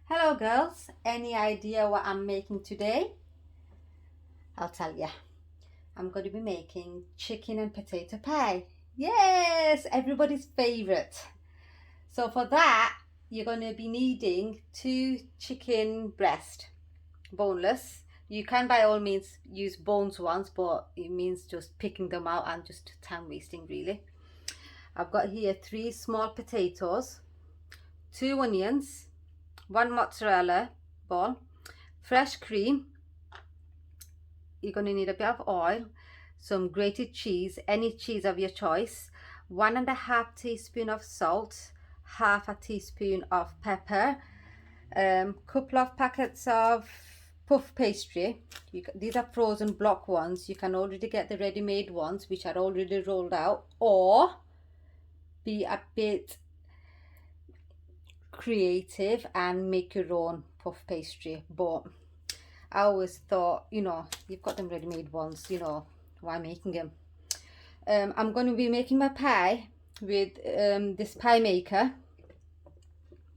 Hello girls, any idea what I'm making today? I'll tell you. I'm going to be making chicken and potato pie. Yes, everybody's favorite. So for that, you're going to be needing 2 chicken breast, boneless. You can by all means use bones ones, but it means just picking them out and just time wasting really. I've got here 3 small potatoes, 2 onions, 1 mozzarella ball, fresh cream. You're going to need a bit of oil, some grated cheese, any cheese of your choice, 1.5 teaspoon of salt, half a teaspoon of pepper, couple of packets of puff pastry. These are frozen block ones. You can already get the ready-made ones which are already rolled out, or be a bit creative and make your own puff pastry. But I always thought, you've got them ready-made ones, why making them? I'm going to be making my pie with this pie maker.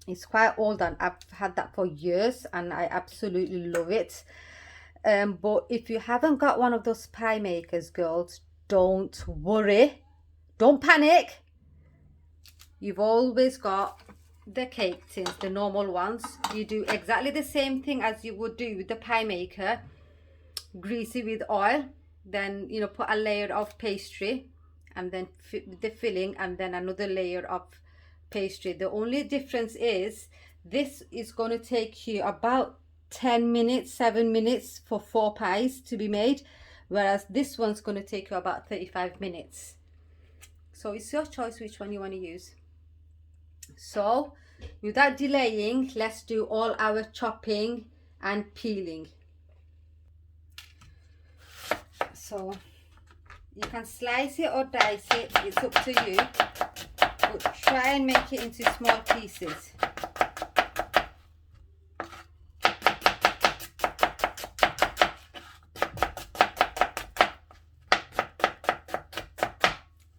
It's quite old and I've had that for years and I absolutely love it. But if you haven't got one of those pie makers, girls, don't worry, don't panic. You've always got the cake tins, the normal ones. You do exactly the same thing as you would do with the pie maker. Grease it with oil, then put a layer of pastry and then the filling, and then another layer of pastry. The only difference is this is going to take you about 10 minutes, 7 minutes for 4 pies to be made, whereas this one's going to take you about 35 minutes. So it's your choice which one you want to use. So without delaying, let's do all our chopping and peeling. So you can slice it or dice it, it's up to you, but try and make it into small pieces.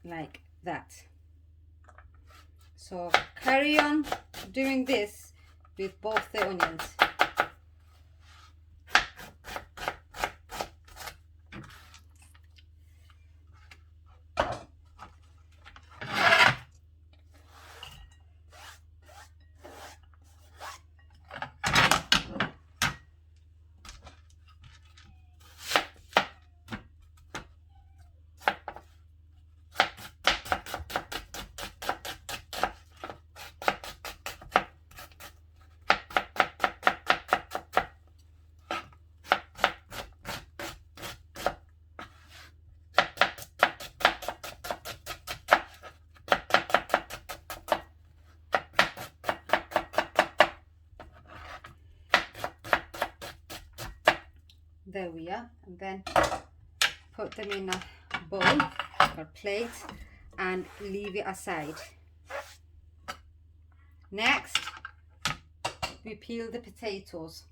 Like that. So carry on doing this with both the onions. There we are, and then put them in a bowl or plate and leave it aside. Next, we peel the potatoes.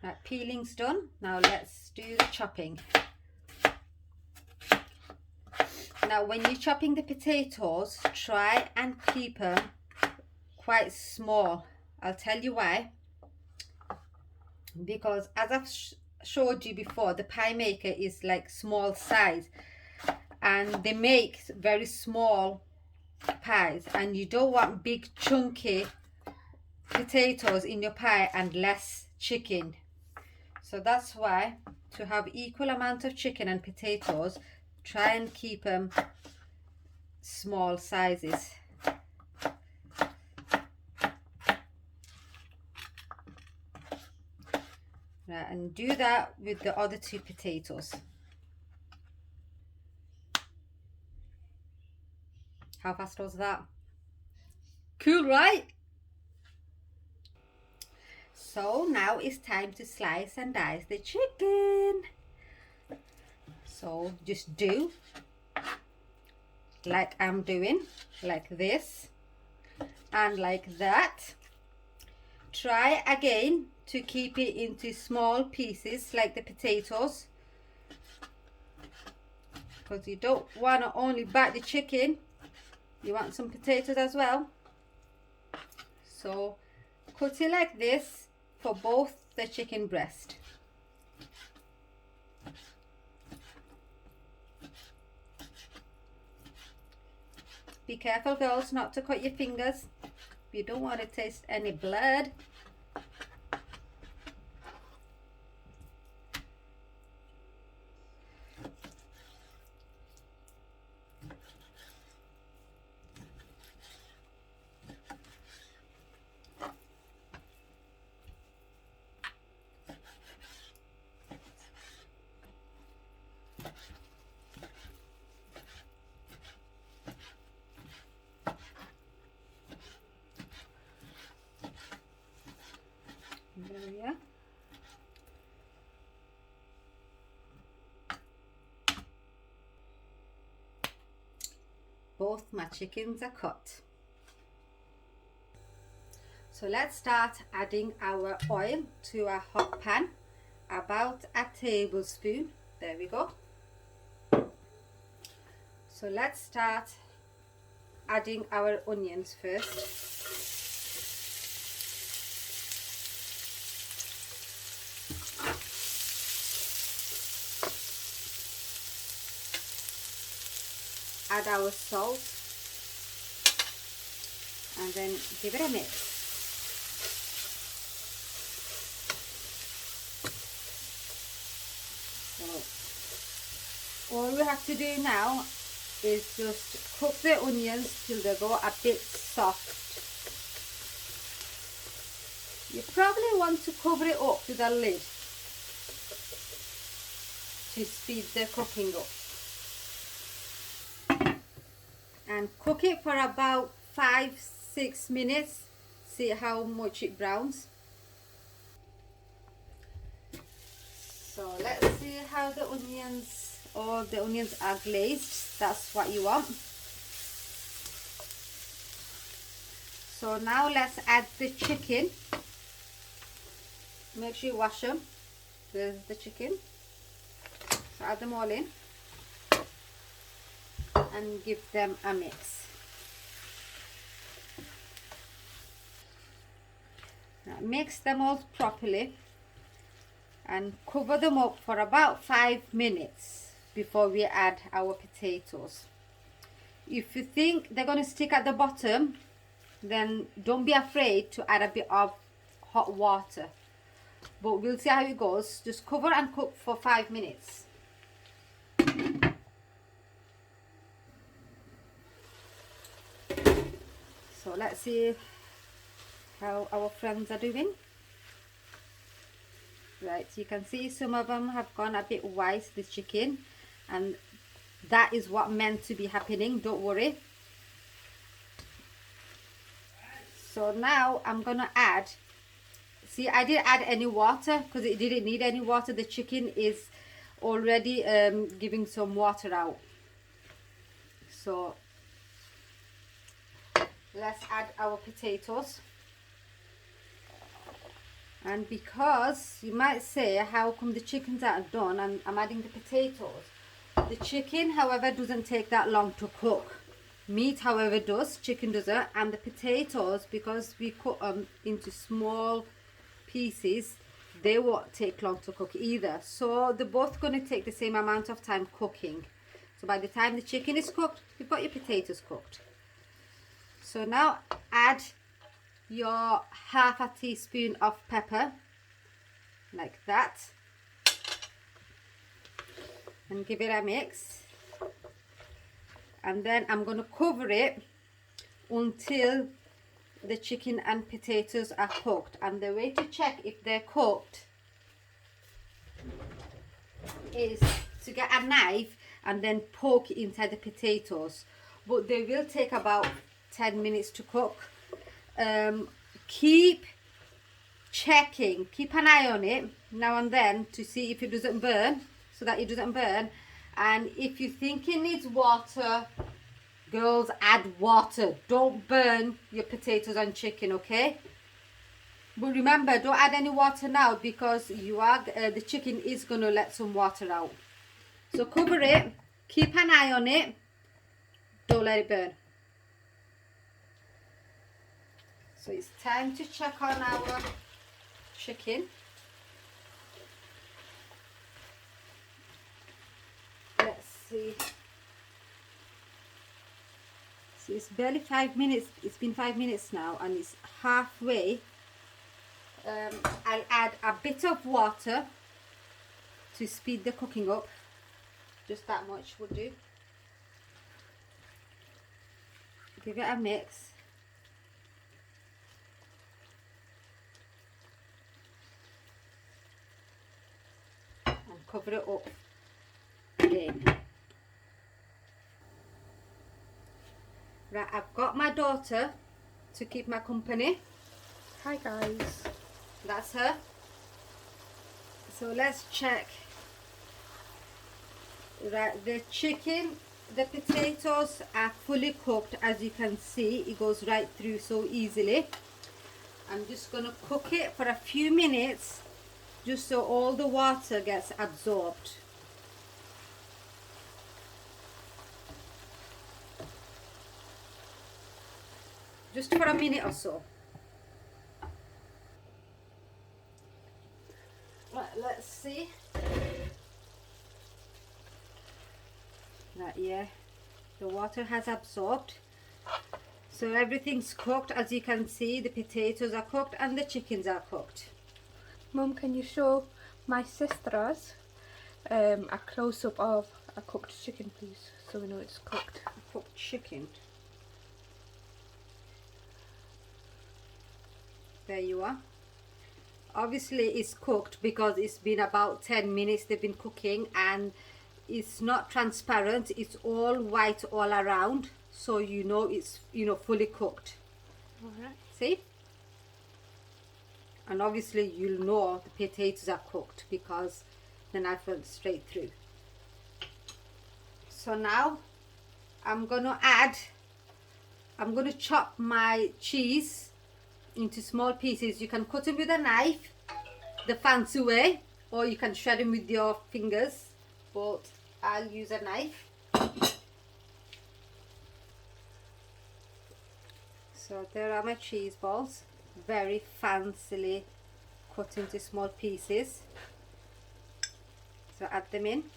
Now peeling's done, now let's do the chopping. Now when you're chopping the potatoes, try and keep them quite small. I'll tell you why. Because as I've showed you before, the pie maker is like small size and they make very small pies, and you don't want big chunky potatoes in your pie and less chicken. So that's why, to have equal amount of chicken and potatoes, try and keep them small sizes. Right, and do that with the other 2 potatoes. How fast was that? Cool, right? So now it's time to slice and dice the chicken. So just do like I'm doing, like this and like that. Try again to keep it into small pieces like the potatoes, because you don't want to only bite the chicken, you want some potatoes as well. So cut it like this for both the chicken breast. Be careful, girls, not to cut your fingers. You don't want to taste any blood. There we are. Both my chickens are cut. So let's start adding our oil to a hot pan, about a tablespoon. There we go. So let's start adding our onions first. Add our salt and then give it a mix. So all we have to do now is just cook the onions till they go a bit soft. You probably want to cover it up with a lid to speed the cooking up. And cook it for about 5-6 minutes. See how much it browns. So let's see how the onions, all the onions are glazed. That's what you want. So now let's add the chicken. Make sure you wash them. There's the chicken. So add them all in and give them a mix. Now mix them all properly and cover them up for about 5 minutes before we add our potatoes. If you think they're going to stick at the bottom, then don't be afraid to add a bit of hot water, but we'll see how it goes. Just cover and cook for 5 minutes. So let's see how our friends are doing. Right, so you can see some of them have gone a bit white, this chicken, and that is what meant to be happening, don't worry. So now I'm gonna add, see, I didn't add any water because it didn't need any water. The chicken is already giving some water out. So let's add our potatoes. And because you might say, how come the chickens aren't done and I'm adding the potatoes? The chicken, however, doesn't take that long to cook. Meat, however, does. Chicken doesn't. And the potatoes, because we cut them into small pieces, they won't take long to cook either. So they're both going to take the same amount of time cooking. So by the time the chicken is cooked, you've got your potatoes cooked. So now add your half a teaspoon of pepper, like that, and give it a mix. And then I'm going to cover it until the chicken and potatoes are cooked. And the way to check if they're cooked is to get a knife and then poke inside the potatoes, but they will take about 10 minutes to cook. Keep checking, keep an eye on it now and then to see if it doesn't burn, so that it doesn't burn. And if you think it needs water, girls, add water. Don't burn your potatoes and chicken, okay? But remember, don't add any water now, because you are the chicken is going to let some water out. So cover it, keep an eye on it, don't let it burn. So it's time to check on our chicken. Let's see. So it's barely 5 minutes. It's been 5 minutes now, and it's halfway. I'll add a bit of water to speed the cooking up. Just that much would do. Give it a mix. And cover it up again. Right, I've got my daughter to keep my company. Hi guys. That's her. So let's check. Right, the chicken, the potatoes are fully cooked. As you can see, it goes right through so easily. I'm just going to cook it for a few minutes just so all the water gets absorbed. Just for a minute or so. Right, let's see. Right, yeah, the water has absorbed. So everything's cooked. As you can see, the potatoes are cooked and the chickens are cooked. Mum, can you show my sisters a close-up of a cooked chicken, please, so we know it's cooked? Cooked chicken. There you are. Obviously it's cooked because it's been about 10 minutes they've been cooking, and it's not transparent. It's all white all around, so you know it's, you know, fully cooked. All right. See? And obviously you'll know the potatoes are cooked because the knife went straight through. So now I'm gonna chop my cheese into small pieces. You can cut them with a knife the fancy way, or you can shred them with your fingers, but I'll use a knife. So there are my cheese balls, very fancily cut into small pieces. So add them in.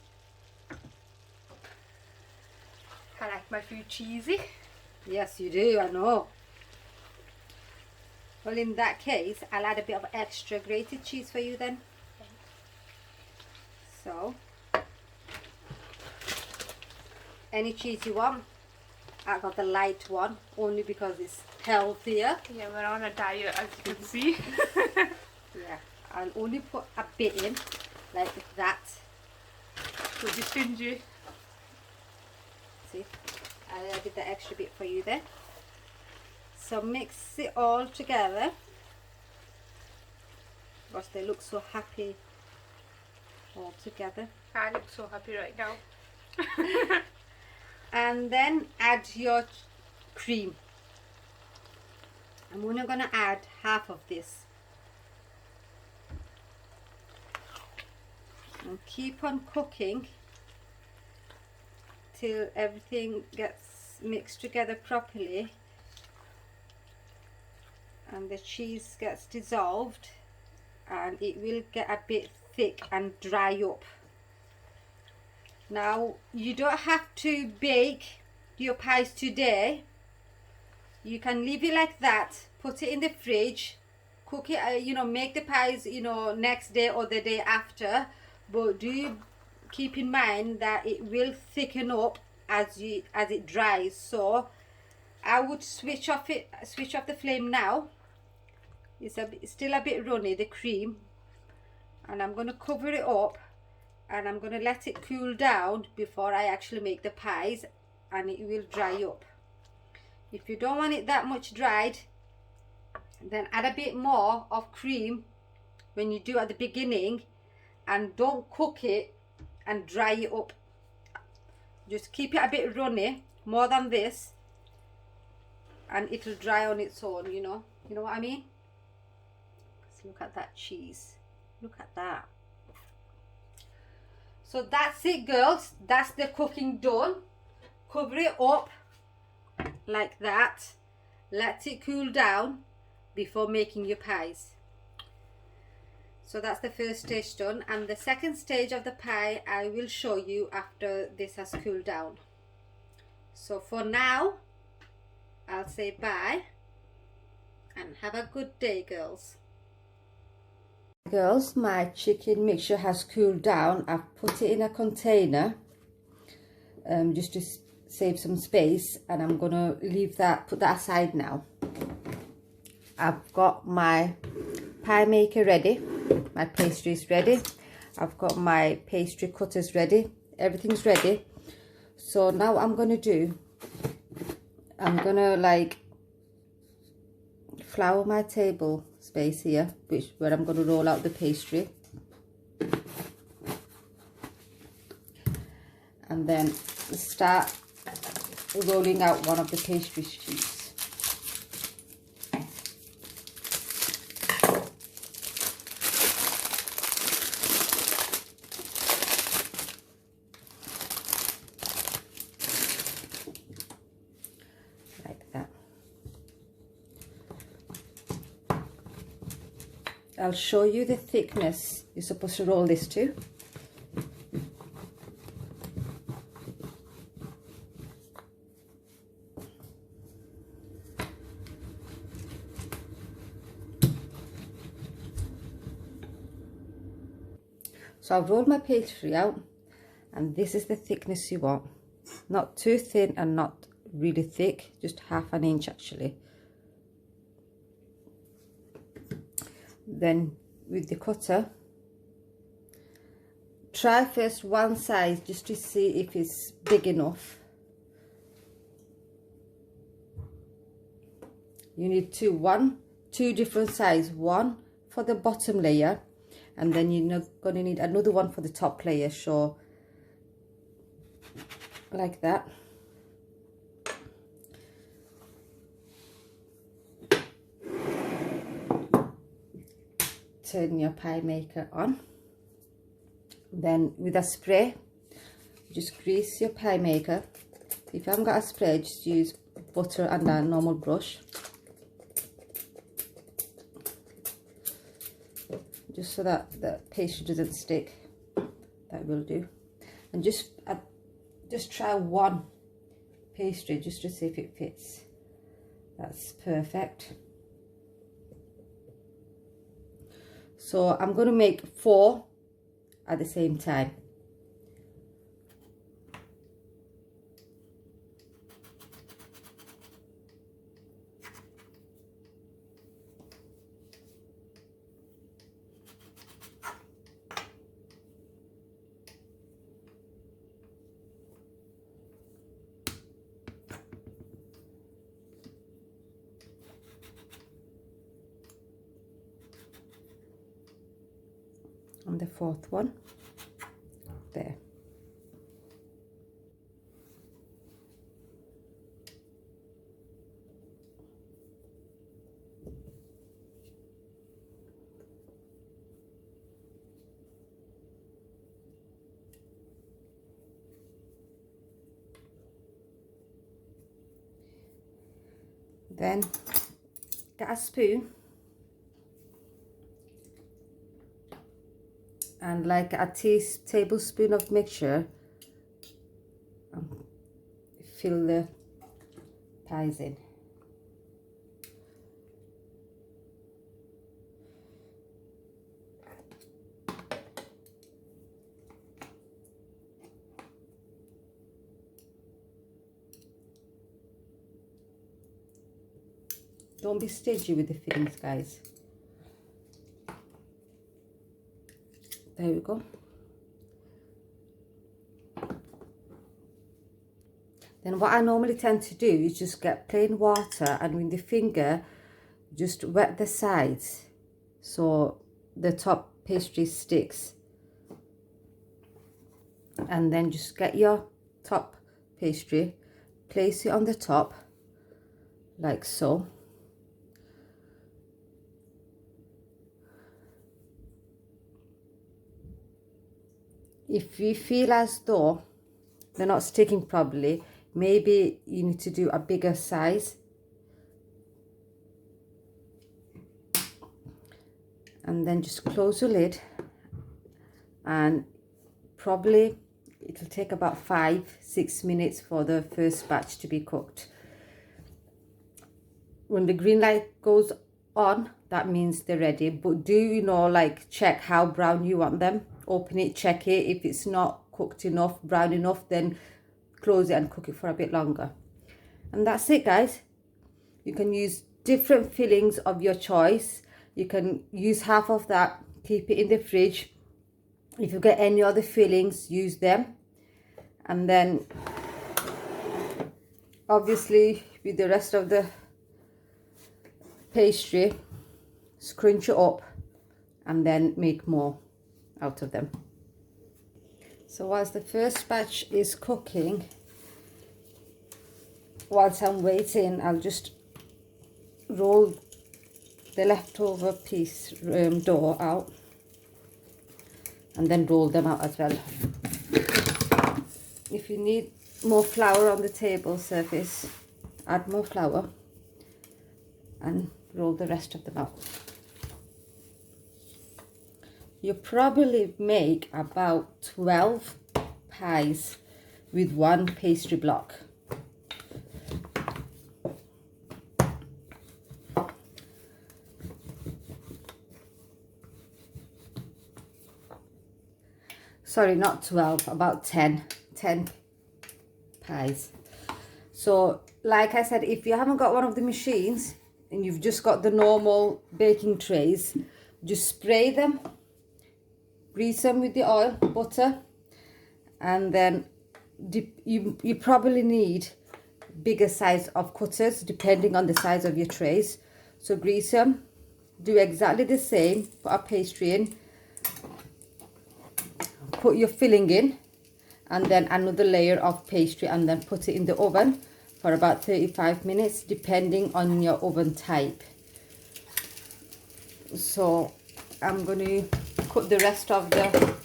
I like my food cheesy. Yes, you do, I know. Well, in that case, I'll add a bit of extra grated cheese for you then. So, any cheese you want. I got the light one, only because it's healthier. Yeah, we're on a diet, as you can see. Yeah, I'll only put a bit in, like that. Don't be stingy. See, I did the extra bit for you there. So mix it all together. Gosh, they look so happy all together. I look so happy right now. And then add your cream. I'm only gonna add half of this. And keep on cooking till everything gets mixed together properly and the cheese gets dissolved, and it will get a bit thick and dry up. Now, you don't have to bake your pies today. You can leave it like that, put it in the fridge, cook it, you know, make the pies, you know, next day or the day after. But do keep in mind that it will thicken up as it dries. So I would switch off the flame now. It's still a bit runny, the cream, and I'm going to cover it up. And I'm going to let it cool down before I actually make the pies, and it will dry up. If you don't want it that much dried, then add a bit more of cream when you do at the beginning, and don't cook it and dry it up. Just keep it a bit runny, more than this, and it'll dry on its own, you know what I mean? So look at that cheese, look at that. So that's it, girls. That's the cooking done. Cover it up like that. Let it cool down. before making your pies. So that's the first stage done, and the second stage of the pie I will show you after this has cooled down. So for now, I'll say bye and have a good day, girls. Girls, my chicken mixture has cooled down. I've put it in a container just to save some space, and I'm gonna put that aside now. I've got my pie maker ready, my pastries ready, I've got my pastry cutters ready, everything's ready. So now what I'm gonna do, I'm gonna like flour my table space here, where I'm gonna roll out the pastry, and then start rolling out one of the pastry sheets. I'll show you the thickness you're supposed to roll this to. So I've rolled my pastry out, and this is the thickness you want. Not too thin and not really thick, just half an inch actually. Then with the cutter, try first one side just to see if it's big enough. You need two different sizes, one for the bottom layer, and then you're going to need another one for the top layer. So like that. Turn your pie maker on. Then with a spray, just grease your pie maker. If you haven't got a spray, just use butter and a normal brush, just so that the pastry doesn't stick. That will do. And just try one pastry just to see if it fits. That's perfect. So I'm going to make 4 at the same time. And the 4th one there. Then get a spoon and like a tablespoon of mixture, fill the pies in. Don't be stingy with the fillings, guys. There we go. Then what I normally tend to do is just get plain water and with the finger just wet the sides so the top pastry sticks, and then just get your top pastry, place it on the top like so. If you feel as though they're not sticking properly, maybe you need to do a bigger size. And then just close your lid, and probably it'll take about 5-6 minutes for the first batch to be cooked. When the green light goes on, that means they're ready. But do, you know, like check how brown you want them. Open it, check it. If it's not cooked enough, brown enough, then close it and cook it for a bit longer. And that's it, guys. You can use different fillings of your choice. You can use half of that, keep it in the fridge. If you get any other fillings, use them. And then obviously with the rest of the pastry, scrunch it up and then make more out of them. So whilst the first batch is cooking, whilst I'm waiting, I'll just roll the leftover piece dough out and then roll them out as well. If you need more flour on the table surface, add more flour and roll the rest of them out. You probably make about 12 pies with one pastry block. Sorry, not 12, about 10 pies. So like I said, if you haven't got one of the machines and you've just got the normal baking trays, just spray them, grease them with the oil, butter, and then you probably need bigger size of cutters depending on the size of your trays. So grease them, do exactly the same, put a pastry in, put your filling in, and then another layer of pastry, and then put it in the oven for about 35 minutes depending on your oven type. So I'm going to cut the rest of the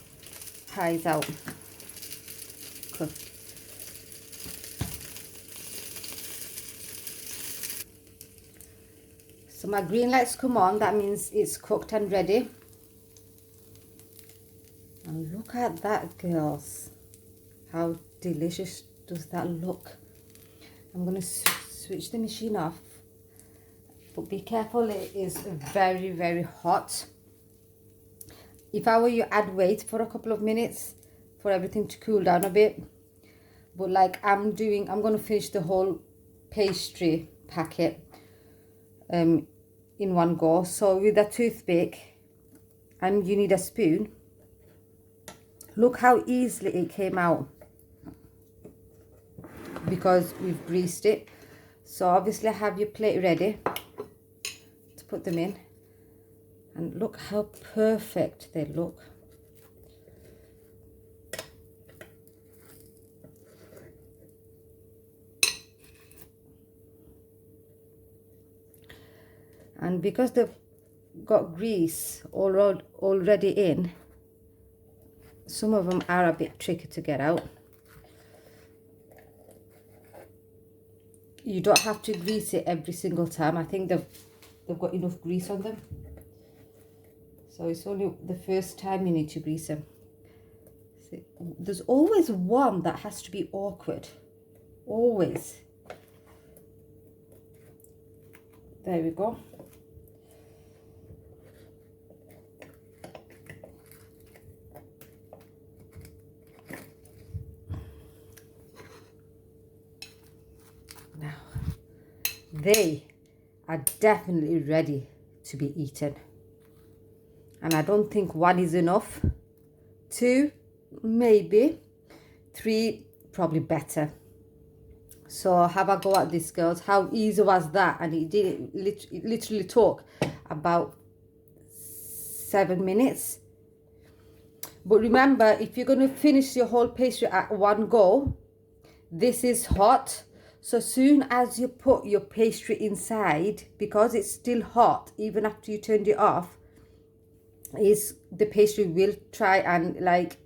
pies out. Cool. So my green lights come on, that means it's cooked and ready. And look at that, girls. How delicious does that look? I'm going to switch the machine off, but be careful, it is very, very hot. If I were you, I'd wait for a couple of minutes for everything to cool down a bit. But like I'm doing, I'm going to finish the whole pastry packet in one go. So with a toothpick, and you need a spoon, look how easily it came out because we've greased it. So obviously have your plate ready to put them in, and look how perfect they look. And because they've got grease already in, some of them are a bit tricky to get out. You don't have to grease it every single time. I think they've got enough grease on them. So it's only the first time you need to grease them. See, there's always one that has to be awkward. Always. There we go. Now, they are definitely ready to be eaten. And I don't think one is enough. 2, maybe. 3, probably better. So have a go at this, girls. How easy was that? And it literally took about 7 minutes. But remember, if you're going to finish your whole pastry at one go, this is hot. So soon as you put your pastry inside, because it's still hot, even after you turned it off, the pastry will try and like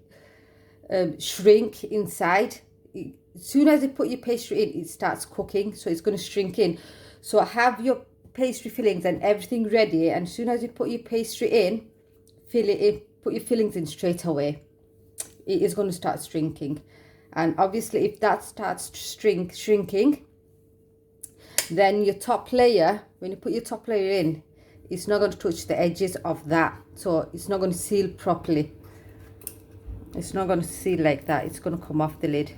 shrink inside. As soon as you put your pastry in, it starts cooking, so it's going to shrink in. So have your pastry fillings and everything ready, and as soon as you put your pastry in, fill it in, put your fillings in straight away. It is going to start shrinking, and obviously if that starts shrinking, then your top layer, when you put your top layer in, it's not going to touch the edges of that, so it's not going to seal properly. It's not going to seal like that. It's going to come off the lid.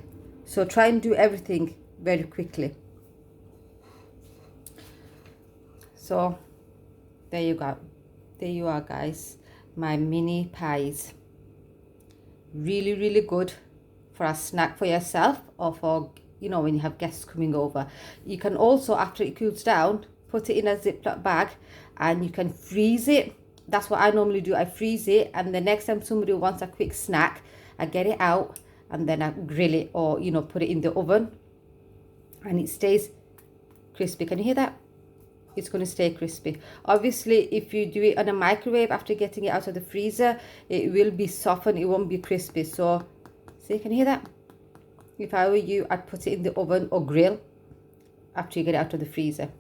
So try and do everything very quickly. So there you go. There you are, guys. My mini pies. Really, really good for a snack for yourself, or for, you know, when you have guests coming over. You can also, after it cools down, put it in a Ziploc bag and you can freeze it. That's what I normally do. I freeze it, and the next time somebody wants a quick snack, I get it out and then I grill it, or, you know, put it in the oven, and it stays crispy. Can you hear that? It's going to stay crispy. Obviously, if you do it on a microwave after getting it out of the freezer, it will be softened. It won't be crispy. So, see, can you hear that? If I were you, I'd put it in the oven or grill after you get it out of the freezer.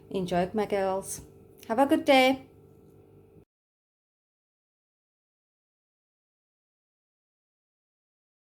Enjoy it, my girls. Have a good day.